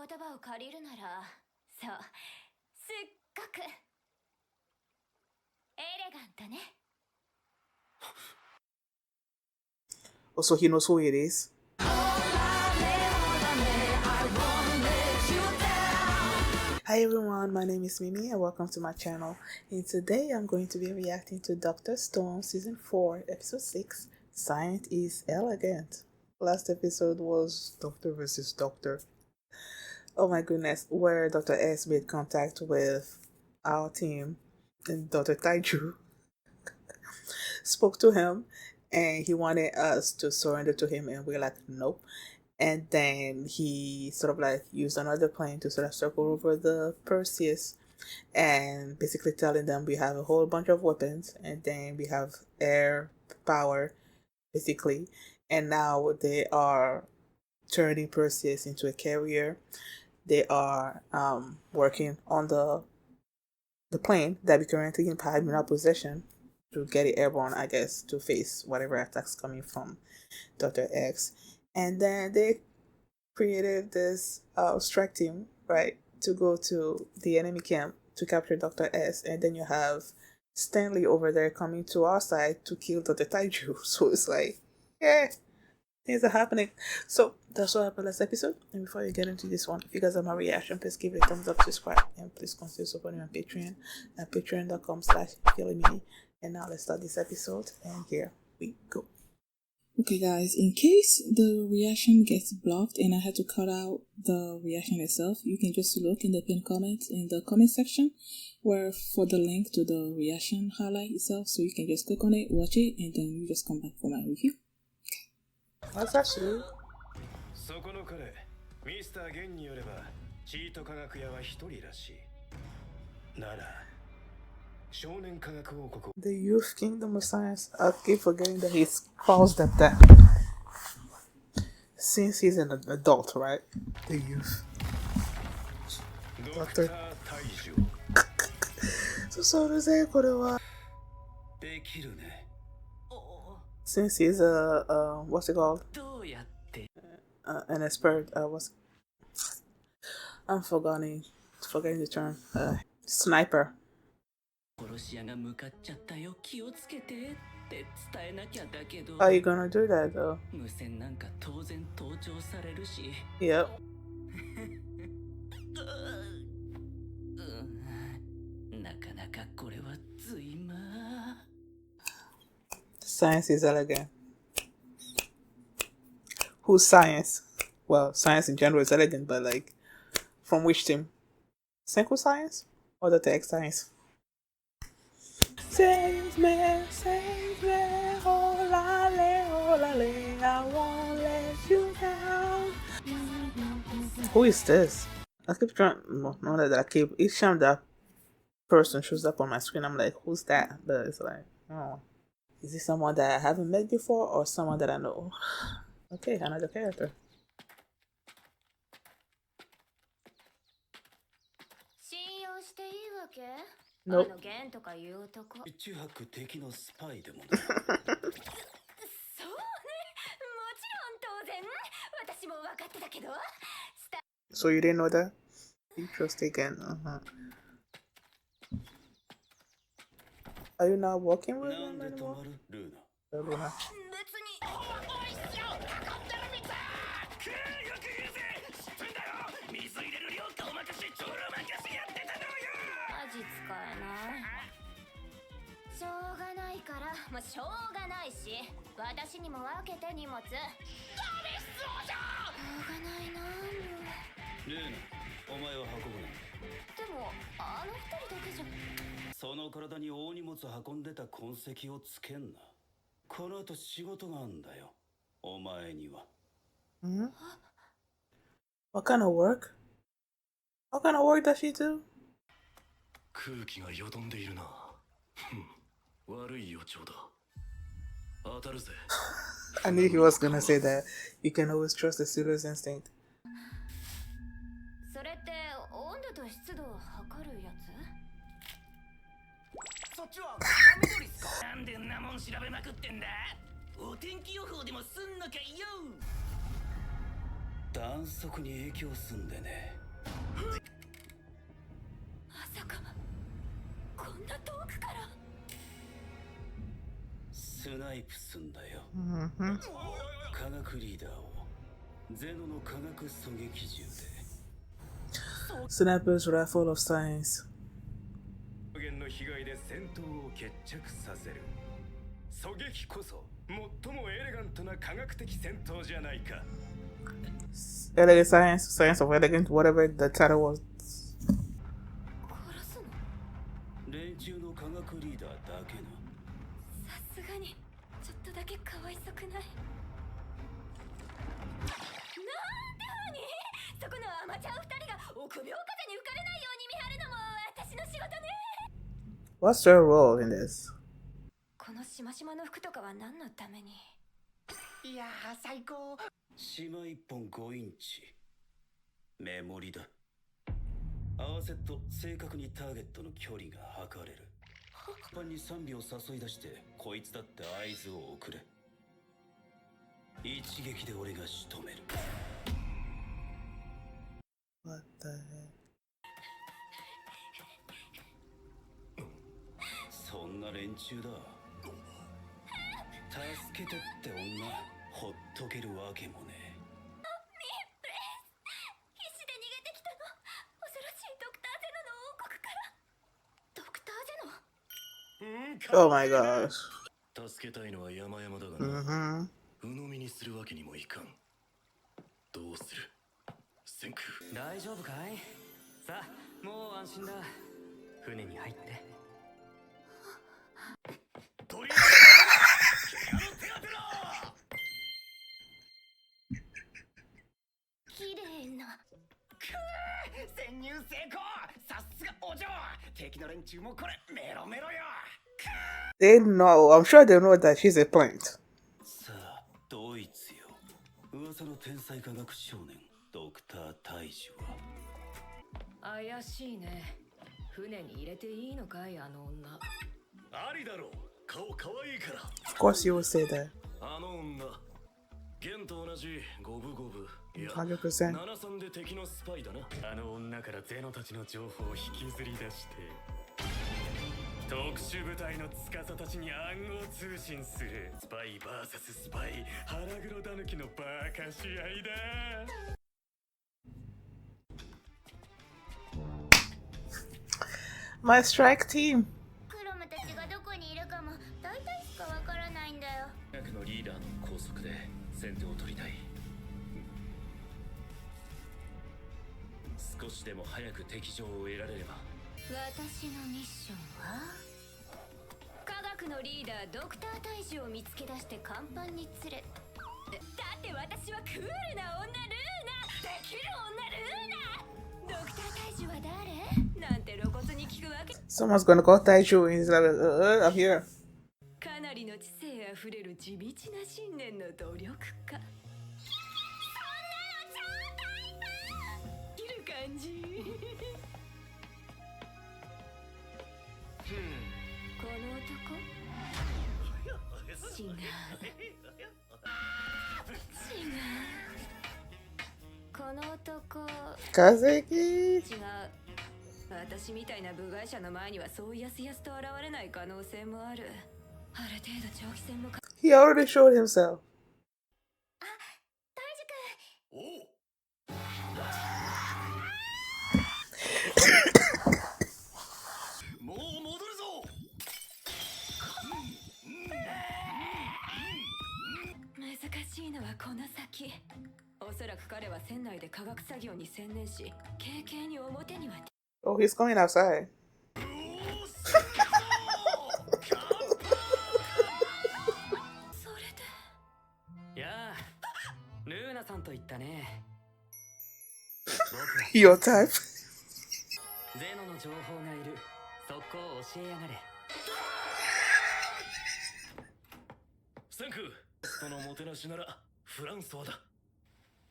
言葉を借りるなら、そう、すっごくエレガントね。Also, he knows who it is. Hi everyone, my name is Mimi and welcome to my channel. And today I'm going to be reacting to Dr. Stone Season 4, Episode 6, Science is Elegant. Last episode was Doctor versus Doctor. Oh my goodness, where Dr. S made contact with our team and Dr. Taiju spoke to him and he wanted us to surrender to him and we're like, nope. And then he sort of like used another plane to sort of circle over the Perseus and basically telling them we have a whole bunch of weapons and then we have air power basically, and now they are turning Perseus into a carrier. They are working on the plane that we currently have in our possession to get it airborne, I guess, to face whatever attacks coming from Dr. X. And then they created this strike team, right, to go to the enemy camp to capture Dr. S. And then you have Stanley over there coming to our side to kill Dr. Taiju. So it's like, yeah, things are happening. So that's what happened last episode. And before you get into this one, if you guys have my reaction, please give it a thumbs up, subscribe, and please consider supporting me on Patreon at patreon.com/feelingme. And now let's start this episode, and here we go. Okay guys, in case the reaction gets blocked and I had to cut out the reaction itself, you can just look in the pinned comments in the comment section where for the link to the reaction highlight itself, so you can just click on it, watch it, and then you just come back for my review. What's that shit? そこの彼、ミスターゲンによれば、チート科学屋は一人らしい。なら、少年科学王国。The Youth Kingdom of Science. I keep forgetting that he calls that. Since he's an adult, right? The youth. Doctor Taiju. So to say, since he's a what's it called? An expert. I'm forgetting the term. Sniper. How are you gonna do that though? Yep. Science is elegant. Who's science? Well, science in general is elegant, but like, from which team? Senku Science or the Tech Science? Save me, oh la le, I won't let you down. Who is this? I keep trying, no, not that I keep, each time that person shows up on my screen, I'm like, who's that? But it's like, oh, is this someone that I haven't met before or someone that I know? Okay, another character. Nope. So you didn't know that? Interesting. Are you not working with them anymore? Luna. What kind of work? What kind of work does she do? I knew he was gonna say that. You can always trust the suitor's instinct. ナイプすんだよ。 Mm-hmm. 科学リーダーをゼノの科学狙撃銃で Snipers are full of science. 現の被害で戦闘を決着させる。狙撃こそ最もエレガントな科学的戦闘じゃないか。 Elegant science, science of elegant, whatever the title was. 殺すの？連中の科学リーダーだけな。さすがにちょっとだけかわいそくない？なんてふうにそこのアマチュア二人が臆病風に浮かれないように見張るのも私の仕事ね。 What's your role in this? このしましまの服とかは何のために？いやー最高。島1本5インチメモリだ。合わせと正確にターゲットの距離が測れる。一般に3秒誘い出してこいつだって合図を送れ。一撃で俺が仕留める。 What the heck? そんな連中だ。助けてって女ほっとけるわけもねえ。必死で逃げてきたの。恐ろしいドクターゼノの王国から。ドクターゼノ？ Oh my gosh. 助けたいのは山々だがな。 Mm-hmm. 鵜呑みにするわけにもいかん。どうするセンク？大丈夫かい？さあもう安心だ。船に入って。とりあえず怪我の手当てろ。綺麗な。潜入成功。さすがお嬢。敵の連中もこれメロメロよ。 They know, I'm sure they know that she's a plant. さあドイツよ。噂の天才科学少年ドクタータイジュは怪しいね。船に入れていいのかいあの女。ありだろう。顔可愛いから。 Of course you would say that. あの女ゲンと同じ五分五分いや 100%. 73で敵のスパイだな。あの女からゼノたちの情報を引きずり出して特殊部隊の司たちに暗号通信する。スパイ VS スパイ腹黒だぬきのバカ試合だ。 My strike team. クロムたちがどこにいるかも大体しかわからないんだよ。科学のリーダーの拘束で先手を取りたい。少しでも早く敵情を得られれば。私のミッションは科学のリーダードクター大樹を見つけ出して甲板に連れ。だって私はクールな女ルーナ。できる女ルーナ。ドクター大樹は誰なんて露骨に聞くわけ。 Someone's gonna call Taiju and he's like, I'm here. かなりの知性あふれる地道な信念の努力家。そんなの超タイプ。いる感じ。この男違う。違う。この男 Kazeki. 違う。私みたいな部外者の前にはそうやすやすと現れない可能性もある。ある程度長期戦も。 He already showed himself. 大樹君。おう。もう戻るぞ。難しいのはこの先。おそらく彼は船内で科学作業に専念し、軽々に表には。 Oh, he's going outside. それで。やあ、ルーナさんと言ったね。 Your type. ゼノの情報がいる。速攻教えやがれ。センクそのもてなしならフランソワだ。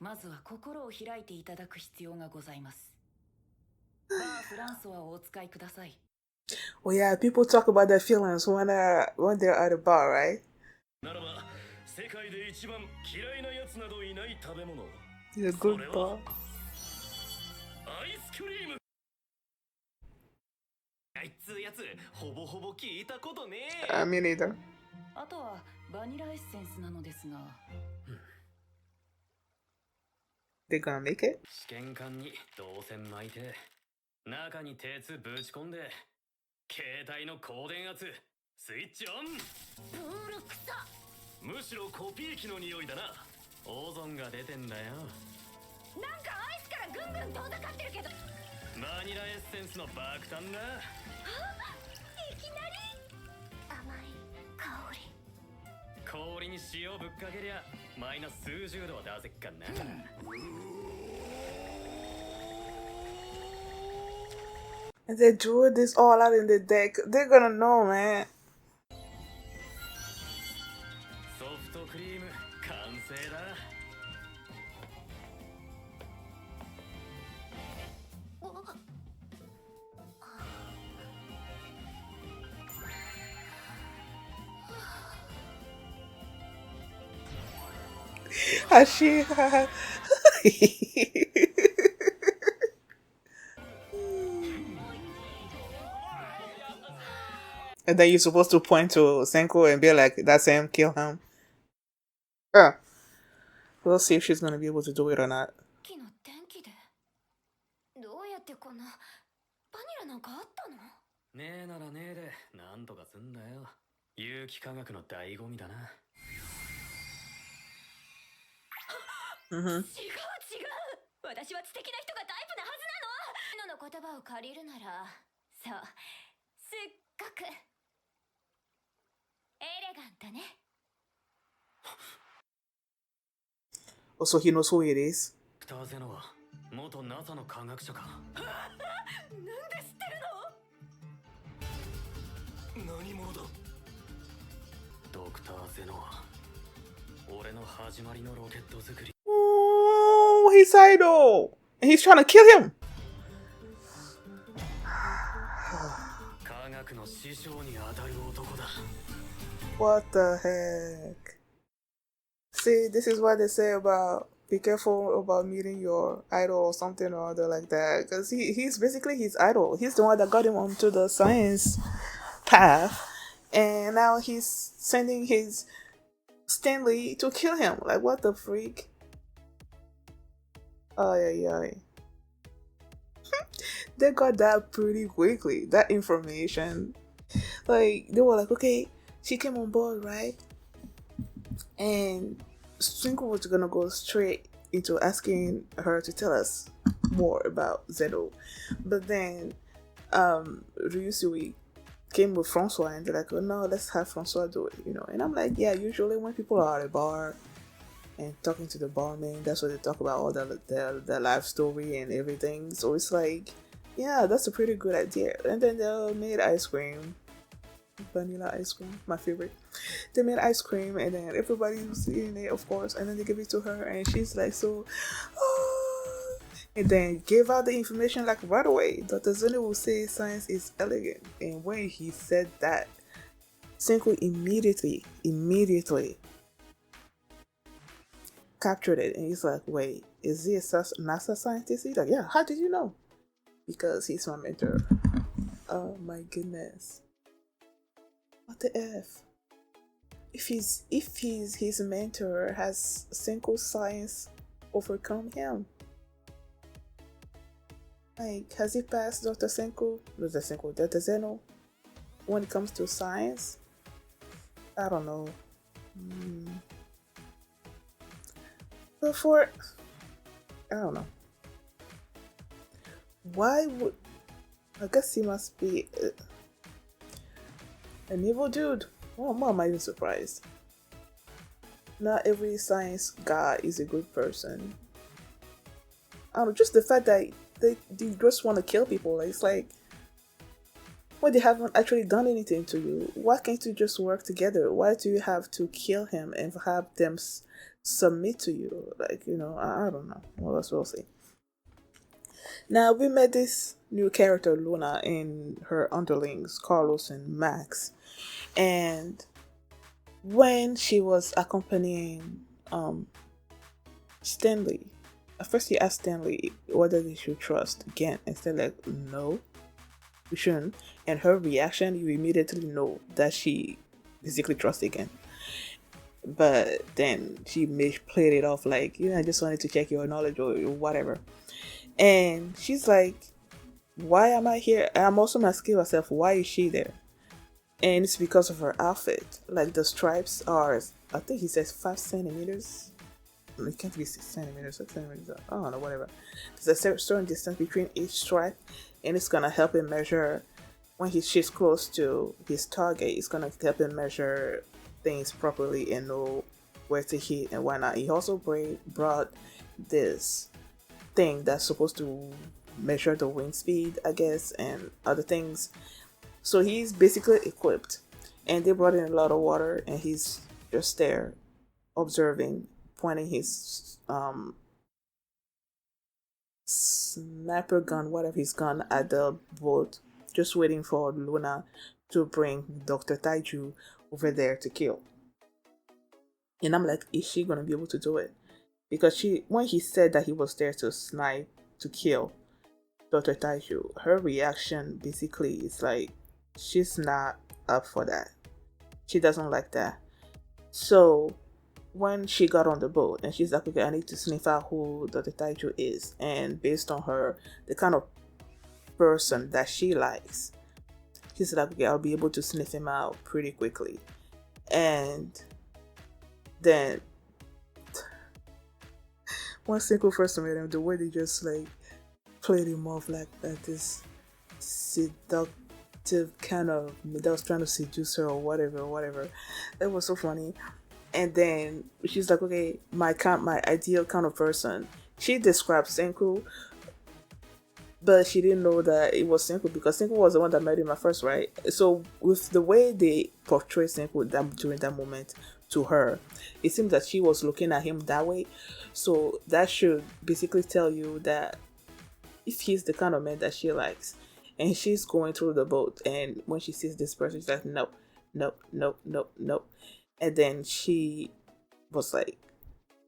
まずは心を開いていただく必要がございます。バーフランソワをお使いください。 Oh yeah, people talk about their feelings when they're at a bar, right? ならば世界で一番嫌いなやつなどいない食べ物。 He's a good bar. アイスクリーム。あいつやつほぼほぼ聞いたことねえ。Me neither. あとはバニラエッセンスなのですが。They're gonna make it? 試験管に導線巻いて中に鉄ぶち込んで携帯の高電圧スイッチオン。ブルクサ。むしろコピー機の匂いだな。オゾンが出てんだよ。なんかアイスからぐんぐん遠ざかってるけど。バニラエッセンスの爆弾だ。いきなり甘い香り。氷に塩ぶっかけりゃマイナス数十度は出せっかんな。And they drew this all out in the deck. They're gonna know, man. ソフトクリーム完成だ。She And then you're supposed to point to Senku and be like, that's him, kill him. We'll see if she's gonna be able to do it or not. 昨日天気でどうやってこんなバニラなんかあったの？ねえならねえでなんとかすんだよ。有機化学の醍醐味だな。違う違う、私は知的な人がタイプなはずなの。の言葉を借りるなら、そうすっごくエレガントね。 Oh, so he knows who it is. ドクターゼノは元 NASA の科学者か。なんで知ってるの？何者だ。ドクターゼノは俺の始まりのロケット作り。 Oh, he's idol. And he's trying to kill him. 科学の師匠に当たる男だ。 What the heck? See, this is what they say about be careful about meeting your idol or something or other like that. Because he's basically his idol. He's the one that got him onto the science path. And now he's sending his Stanley to kill him. Like, what the freak? Ay. They got that pretty quickly, that information. Like, they were like, okay, she came on board, right? And Senku was gonna go straight into asking her to tell us more about Xeno. But then Ryusui came with Francois and they're like, oh no, let's have Francois do it, you know. And I'm like, yeah, usually when people are at a bar and talking to the barman, that's what they talk about, all the life story and everything. So it's like, yeah, that's a pretty good idea. And then they made ice cream, vanilla ice cream, my favorite. They made ice cream and then everybody was eating it, of course, and then they gave it to her and she's like, so and then gave out the information like right away. Dr. Xeno will say science is elegant, and when he said that, Senku immediately captured it, and he's like, wait, is he a NASA scientist? He's like, yeah, how did you know? Because he's my mentor. Oh my goodness. What the F? If his mentor, has Senku science overcome him? Like, has he passed Dr. Xeno when it comes to science? I don't know. But I don't know. Why would, I guess he must be an evil dude. Oh, why am I even surprised? Not every science guy is a good person. I don't know, just the fact that they just want to kill people. It's like, when they haven't actually done anything to you, why can't you just work together? Why do you have to kill him and have them submit to you? Like, you know, I don't know. Well, we'll see. Now, we met this new character, Luna, and her underlings, Carlos and Max. And when she was accompanying Stanley, at first he asked Stanley whether they should trust Gent, and Stanley like, no, we shouldn't. And her reaction, you immediately know that she basically trust again. But then she played it off like, I just wanted to check your knowledge or whatever. And she's like, why am I here? And I'm also asking myself, why is she there? And it's because of her outfit. Like the stripes are, I think he says 5 centimeters. It can't be 6 centimeters, 6 centimeters. I don't know, whatever. There's a certain distance between each stripe, and it's gonna help him measure when she's close to his target. It's gonna help him measure things properly and know where to hit and why not. He also brought this thing that's supposed to measure the wind speed, I guess, and other things. So he's basically equipped, and they brought in a lot of water, and he's just there observing, pointing his sniper gun, whatever his gun, at the boat, just waiting for Luna to bring Dr. Taiju over there to kill. And I'm like, is she gonna be able to do it? Because when he said that he was there to snipe, to kill Dr. Taiju, her reaction basically is like, she's not up for that. She doesn't like that. So when she got on the boat and she's like, okay, I need to sniff out who Dr. Taiju is, and based on her, the kind of person that she likes, she's like, okay, I'll be able to sniff him out pretty quickly. And then when Senku first met him, the way they just like played him off like that, this seductive kind of, that was trying to seduce her or whatever. It was so funny. And then she's like, okay, my ideal kind of person. She described Senku, but she didn't know that it was Senku because Senku was the one that met him at first, right? So with the way they portrayed Senku during that moment to her, it seems that she was looking at him that way. So that should basically tell you that if he's the kind of man that she likes, and she's going through the boat, and when she sees this person, she's like, nope. And then she was like,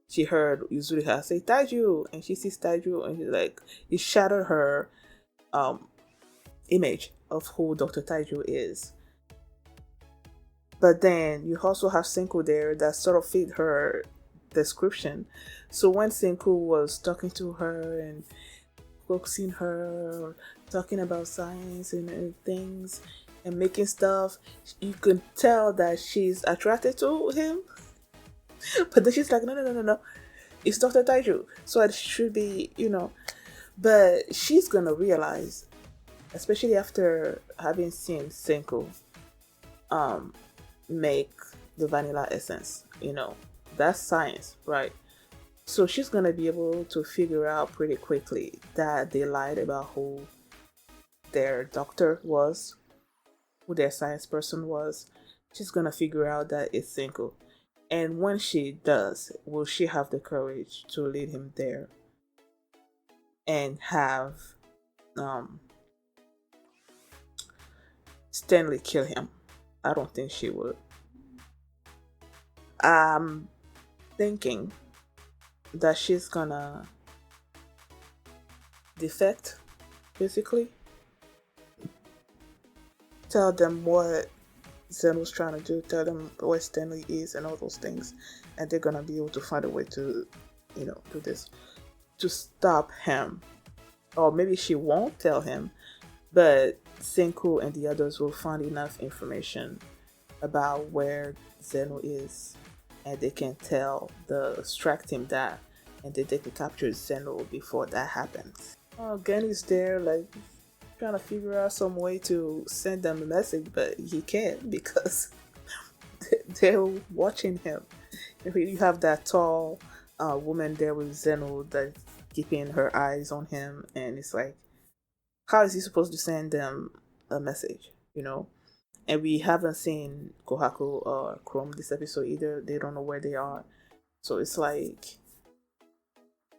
she heard Yuzuriha say Taiju, and she sees Taiju, and she's like, it shattered her image of who Dr. Taiju is. But then you also have Senku there that sort of fit her description. So when Senku was talking to her and coaxing her, talking about science and things, and making stuff, you can tell that she's attracted to him. But then she's like, no, it's Dr. Taiju, so it should be, But she's gonna realize, especially after having seen Senku make the vanilla essence, that's science, right? So she's gonna be able to figure out pretty quickly that they lied about who their doctor was, who their science person was. She's gonna figure out that it's Senku. And when she does, will she have the courage to lead him there and have Stanley kill him? I don't think she would. I'm thinking that she's gonna defect, basically. Tell them what Xeno's trying to do, tell them where Stanley is and all those things, and they're gonna be able to find a way to, do this, to stop him. Or maybe she won't tell him, but Senku and the others will find enough information about where Xeno is, and they can distract him that, and then they can capture Xeno before that happens. Again, he's there, like, trying to figure out some way to send them a message, but he can't because they're watching him. You have that tall woman there with Xeno that's keeping her eyes on him, and it's like, how is he supposed to send them a message, And we haven't seen Kohaku or Chrome this episode either. They don't know where they are. So it's like,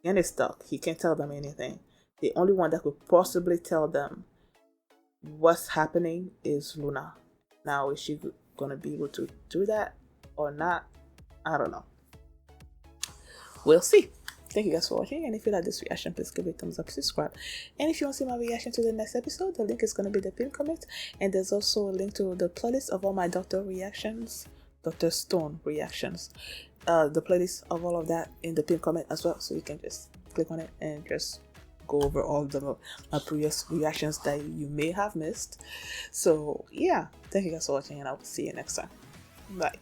and it's stuck. He can't tell them anything. The only one that could possibly tell them what's happening is Luna. Now, is she going to be able to do that or not? I don't know. We'll see. Thank you guys for watching, and if you like this reaction, please give it a thumbs up, subscribe. And if you want to see my reaction to the next episode, the link is going to be in the pinned comment, and there's also a link to the playlist of all my Doctor reactions, Dr. Stone reactions, the playlist of all of that in the pinned comment as well, so you can just click on it and just go over all the my previous reactions that you may have missed. So yeah, thank you guys for watching, and I will see you next time. Bye.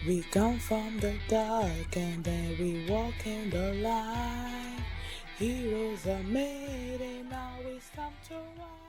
We come from the dark and then we walk in the light. Heroes are made and now it's time to rise.